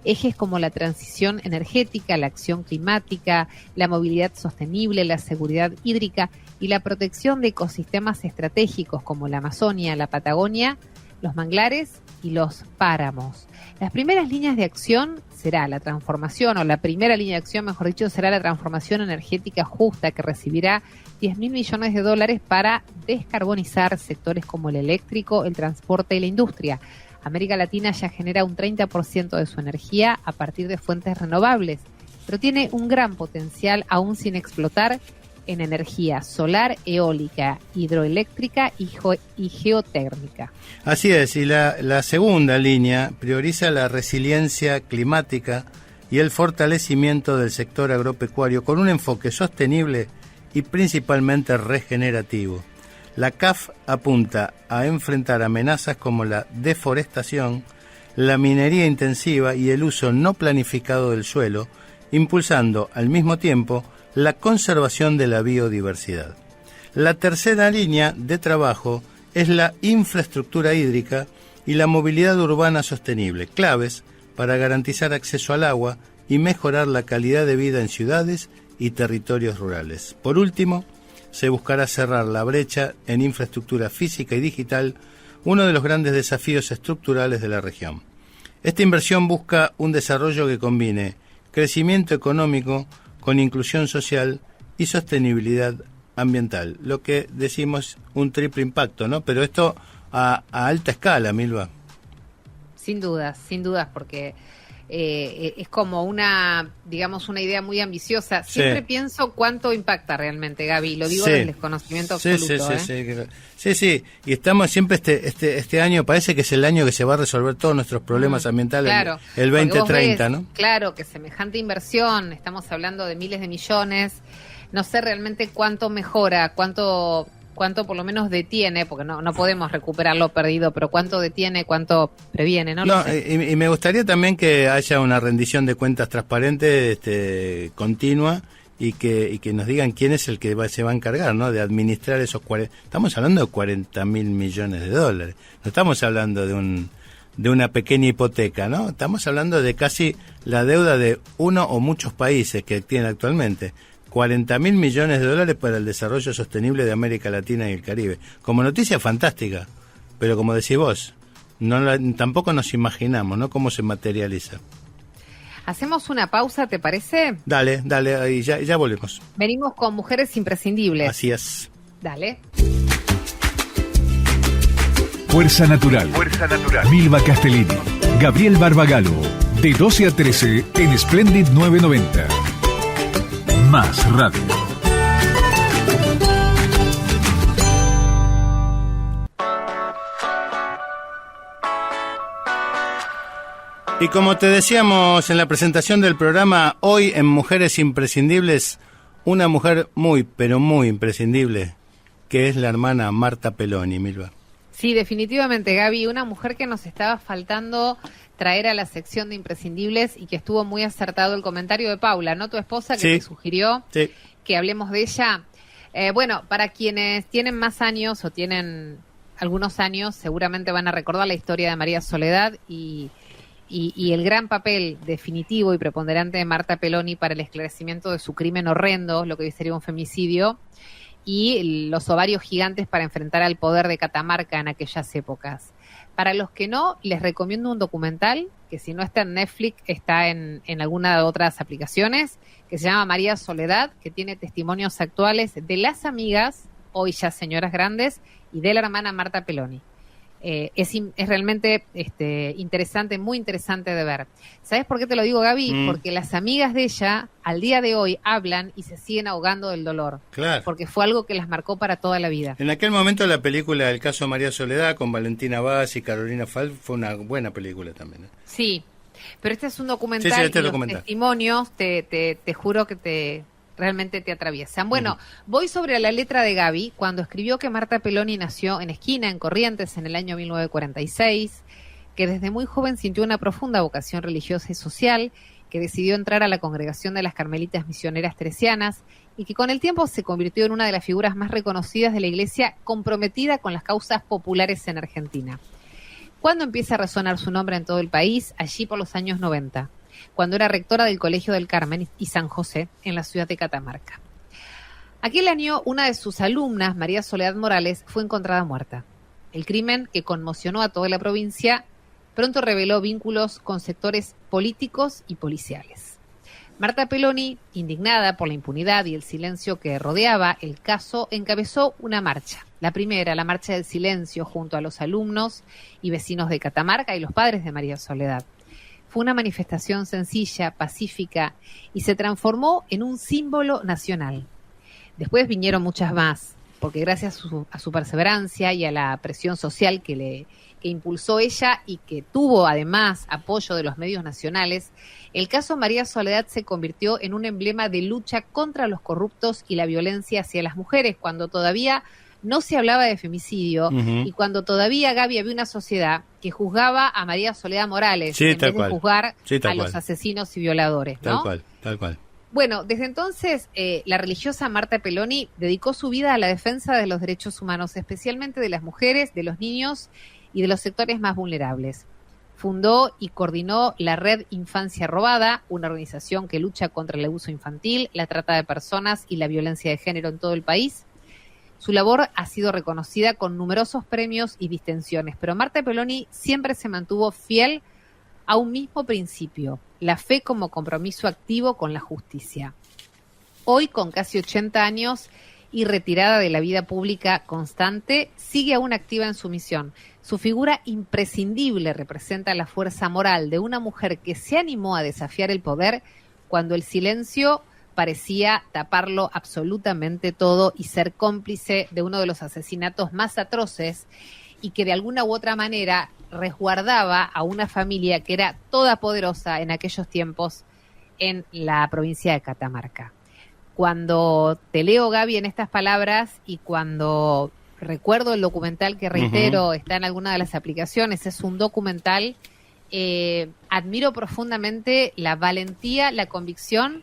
ejes como la transición energética, la acción climática, la movilidad sostenible, la seguridad hídrica y la protección de ecosistemas estratégicos como la Amazonia, la Patagonia, los manglares y los páramos. Las primeras líneas de acción será la transformación, o la primera línea de acción, mejor dicho, será la transformación energética justa, que recibirá 10.000 millones de dólares para descarbonizar sectores como el eléctrico, el transporte y la industria. América Latina ya genera un 30% de su energía a partir de fuentes renovables, pero tiene un gran potencial aún sin explotar en energía solar, eólica, hidroeléctrica y geotérmica. Así es, y la segunda línea prioriza la resiliencia climática y el fortalecimiento del sector agropecuario con un enfoque sostenible y principalmente regenerativo. La CAF apunta a enfrentar amenazas como la deforestación, la minería intensiva y el uso no planificado del suelo, impulsando al mismo tiempo la conservación de la biodiversidad. La tercera línea de trabajo es la infraestructura hídrica y la movilidad urbana sostenible, claves para garantizar acceso al agua y mejorar la calidad de vida en ciudades y territorios rurales. Por último, se buscará cerrar la brecha en infraestructura física y digital, uno de los grandes desafíos estructurales de la región. Esta inversión busca un desarrollo que combine crecimiento económico con inclusión social y sostenibilidad ambiental. Lo que decimos un triple impacto, ¿no? Pero esto a alta escala, Milva. Sin dudas, porque es como una idea muy ambiciosa. Siempre pienso cuánto impacta realmente, Gaby. Lo digo desde el desconocimiento absoluto. Sí. Y estamos siempre este año, parece que es el año que se va a resolver todos nuestros problemas ambientales, claro, el 2030, ¿no? Claro, que semejante inversión, estamos hablando de miles de millones. No sé realmente cuánto mejora, cuánto por lo menos detiene, porque no podemos recuperar lo perdido, pero cuánto detiene, cuánto previene, ¿no? Y me gustaría también que haya una rendición de cuentas transparente, continua, y que nos digan quién es el que se va a encargar, ¿no? De administrar esos 40. Estamos hablando de 40.000 millones de dólares. No estamos hablando de una pequeña hipoteca, ¿no? Estamos hablando de casi la deuda de uno o muchos países que tienen actualmente. 40.000 millones de dólares para el desarrollo sostenible de América Latina y el Caribe. Como noticia fantástica, pero como decís vos, tampoco nos imaginamos, ¿no? Cómo se materializa. Hacemos una pausa, ¿te parece? Dale, ahí ya volvemos. Venimos con Mujeres Imprescindibles. Así es. Dale. Fuerza Natural. Milva Castellini. Gabriel Barbagalo. De 12 a 13 en Splendid 990. Más radio. Y como te decíamos en la presentación del programa, hoy en Mujeres Imprescindibles, una mujer muy, pero muy imprescindible, que es la hermana Marta Peloni, Milva. Sí, definitivamente, Gaby, una mujer que nos estaba faltando traer a la sección de imprescindibles y que estuvo muy acertado el comentario de Paula, ¿no? Tu esposa, que te sugirió que hablemos de ella. Bueno, para quienes tienen más años o tienen algunos años, seguramente van a recordar la historia de María Soledad y el gran papel definitivo y preponderante de Marta Peloni para el esclarecimiento de su crimen horrendo, lo que hoy sería un femicidio, y los ovarios gigantes para enfrentar al poder de Catamarca en aquellas épocas. Para los que no, les recomiendo un documental, que si no está en Netflix, está en alguna de otras aplicaciones, que se llama María Soledad, que tiene testimonios actuales de las amigas, hoy ya señoras grandes, y de la hermana Marta Peloni. Es realmente interesante, muy interesante de ver. ¿Sabes por qué te lo digo, Gaby? Porque las amigas de ella al día de hoy hablan y se siguen ahogando del dolor. Claro. Porque fue algo que las marcó para toda la vida. En aquel momento la película El caso de María Soledad con Valentina Vaz y Carolina Falk fue una buena película también. Sí, pero este es un documental y los testimonios te juro que realmente te atraviesan. Bueno, voy sobre la letra de Gaby, cuando escribió que Marta Peloni nació en Esquina, en Corrientes, en el año 1946, que desde muy joven sintió una profunda vocación religiosa y social, que decidió entrar a la congregación de las Carmelitas Misioneras Teresianas y que con el tiempo se convirtió en una de las figuras más reconocidas de la Iglesia comprometida con las causas populares en Argentina. ¿Cuándo empieza a resonar su nombre en todo el país? Allí por los años 90. Cuando era rectora del Colegio del Carmen y San José, en la ciudad de Catamarca. Aquel año, una de sus alumnas, María Soledad Morales, fue encontrada muerta. El crimen, que conmocionó a toda la provincia, pronto reveló vínculos con sectores políticos y policiales. Marta Peloni, indignada por la impunidad y el silencio que rodeaba el caso, encabezó una marcha. La primera, la Marcha del Silencio, junto a los alumnos y vecinos de Catamarca y los padres de María Soledad. Fue una manifestación sencilla, pacífica, y se transformó en un símbolo nacional. Después vinieron muchas más, porque gracias a su perseverancia y a la presión social que impulsó ella y que tuvo además apoyo de los medios nacionales, el caso María Soledad se convirtió en un emblema de lucha contra los corruptos y la violencia hacia las mujeres, cuando todavía no se hablaba de femicidio y cuando todavía, Gaby, había una sociedad que juzgaba a María Soledad Morales en vez de juzgar a los asesinos y violadores, ¿no? Tal cual. Bueno, desde entonces la religiosa Marta Peloni dedicó su vida a la defensa de los derechos humanos, especialmente de las mujeres, de los niños y de los sectores más vulnerables. Fundó y coordinó la Red Infancia Robada, una organización que lucha contra el abuso infantil, la trata de personas y la violencia de género en todo el país. Su labor ha sido reconocida con numerosos premios y distinciones, pero Marta Peloni siempre se mantuvo fiel a un mismo principio, la fe como compromiso activo con la justicia. Hoy, con casi 80 años y retirada de la vida pública constante, sigue aún activa en su misión. Su figura imprescindible representa la fuerza moral de una mujer que se animó a desafiar el poder cuando el silencio parecía taparlo absolutamente todo y ser cómplice de uno de los asesinatos más atroces y que de alguna u otra manera resguardaba a una familia que era toda poderosa en aquellos tiempos en la provincia de Catamarca. Cuando te leo, Gaby, en estas palabras y cuando recuerdo el documental que reitero, está en alguna de las aplicaciones, es un documental, admiro profundamente la valentía, la convicción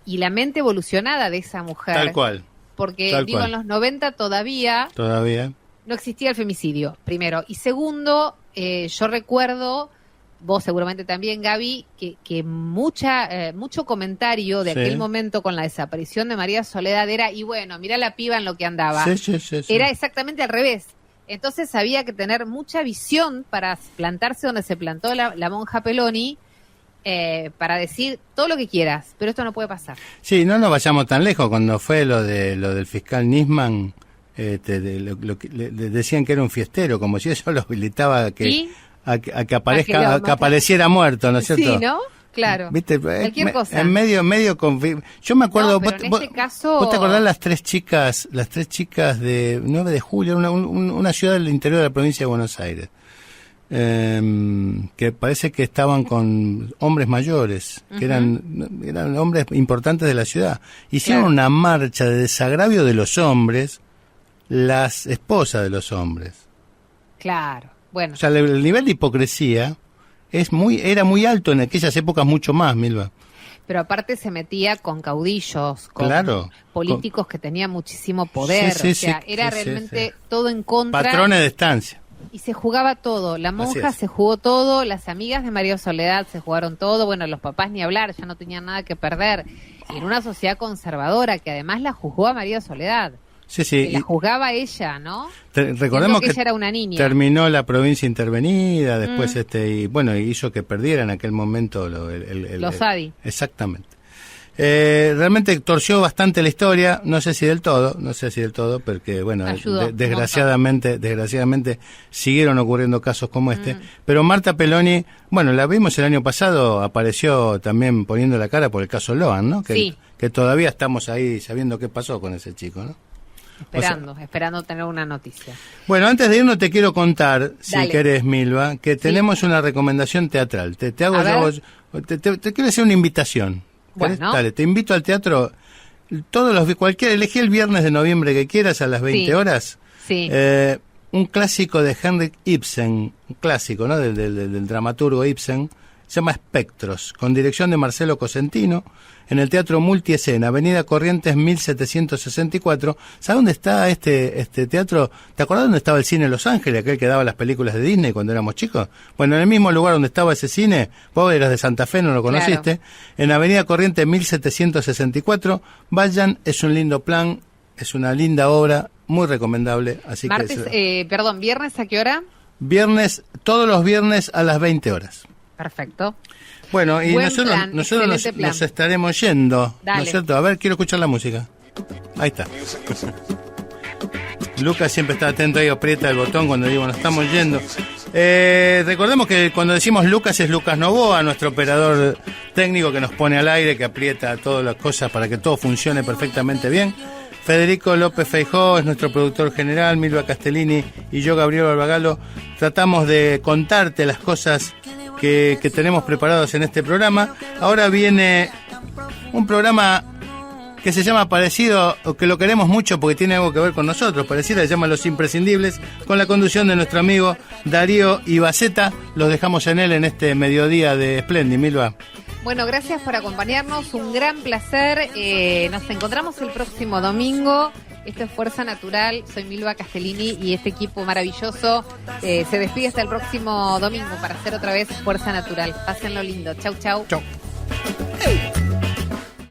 y la mente evolucionada de esa mujer. Tal cual. Porque, en los 90 todavía no existía el femicidio, primero. Y segundo, yo recuerdo, vos seguramente también, Gaby, que mucho comentario de aquel momento con la desaparición de María Soledad era, y bueno, mirá la piba en lo que andaba. Sí. Era exactamente al revés. Entonces había que tener mucha visión para plantarse donde se plantó la monja Peloni, para decir todo lo que quieras, pero esto no puede pasar. Sí, no nos vayamos tan lejos. Cuando fue lo del fiscal Nisman, le decían que era un fiestero, como si eso lo habilitaba a que apareciera muerto, ¿no es cierto? Sí, ¿no? Claro. ¿Viste? Cualquier cosa. En medio yo me acuerdo, No, pero en este caso... ¿vos te acordás las tres chicas de 9 de julio, una ciudad del interior de la provincia de Buenos Aires? Que parece que estaban con hombres mayores, que eran hombres importantes de la ciudad. Hicieron una marcha de desagravio de los hombres, las esposas de los hombres. Claro, bueno. O sea, el nivel de hipocresía era muy alto en aquellas épocas, mucho más, Milva. Pero aparte se metía con caudillos, con políticos que tenían muchísimo poder, era realmente todo en contra. Patrones de estancia. Y se jugaba todo, la monja se jugó todo, las amigas de María Soledad se jugaron todo, bueno, los papás ni hablar, ya no tenían nada que perder. Y en una sociedad conservadora que además la juzgó a María Soledad. Sí. Que la juzgaba ella, ¿no? Recordemos que ella era una niña. Terminó la provincia intervenida, después hizo que perdiera en aquel momento los ADI. Exactamente. Realmente torció bastante la historia, no sé si del todo, porque bueno, desgraciadamente siguieron ocurriendo casos como este, pero Marta Peloni, bueno, la vimos el año pasado, apareció también poniendo la cara por el caso Loan, ¿no? Que todavía estamos ahí sabiendo qué pasó con ese chico, ¿no? Esperando tener una noticia. Bueno, antes de irnos te quiero contar, si Dale. querés, Milva, que tenemos una recomendación teatral. Te quiero hacer una invitación. Bueno. Dale, te invito al teatro elegí el viernes de noviembre que quieras a las 20 horas. Sí. Un clásico de Henrik Ibsen, un clásico, ¿no? Del dramaturgo Ibsen, se llama Espectros, con dirección de Marcelo Cosentino, en el Teatro Multiescena, Avenida Corrientes 1764. ¿Sabes dónde está este teatro? ¿Te acordás dónde estaba el cine Los Ángeles, aquel que daba las películas de Disney cuando éramos chicos? Bueno, en el mismo lugar donde estaba ese cine, vos eras de Santa Fe, no lo conociste, claro. En Avenida Corrientes 1764, vayan, es un lindo plan, es una linda obra, muy recomendable. Así ¿Viernes a qué hora? Todos los viernes a las 20 horas. Perfecto. Bueno, y nosotros plan. nos estaremos yendo, Dale. ¿no es cierto? A ver, quiero escuchar la música. Ahí está. Lucas siempre está atento ahí, aprieta el botón cuando digo nos estamos yendo. Recordemos que cuando decimos Lucas es Lucas Novoa, nuestro operador técnico que nos pone al aire, que aprieta todas las cosas para que todo funcione perfectamente bien. Federico López Feijó es nuestro productor general, Milva Castellini y yo, Gabriel Barbagalo, tratamos de contarte las cosas que tenemos preparados en este programa. Ahora viene un programa que se llama parecido, o que lo queremos mucho porque tiene algo que ver con nosotros, parecido, se llama Los Imprescindibles, con la conducción de nuestro amigo Darío Ibaceta. Los dejamos en él en este mediodía de Splendid, Milva. Bueno, gracias por acompañarnos, un gran placer. Nos encontramos el próximo domingo. Esto es Fuerza Natural, soy Milva Castellini y este equipo maravilloso se despide hasta el próximo domingo para hacer otra vez Fuerza Natural. Pásenlo lindo. Chau, chau. Chau.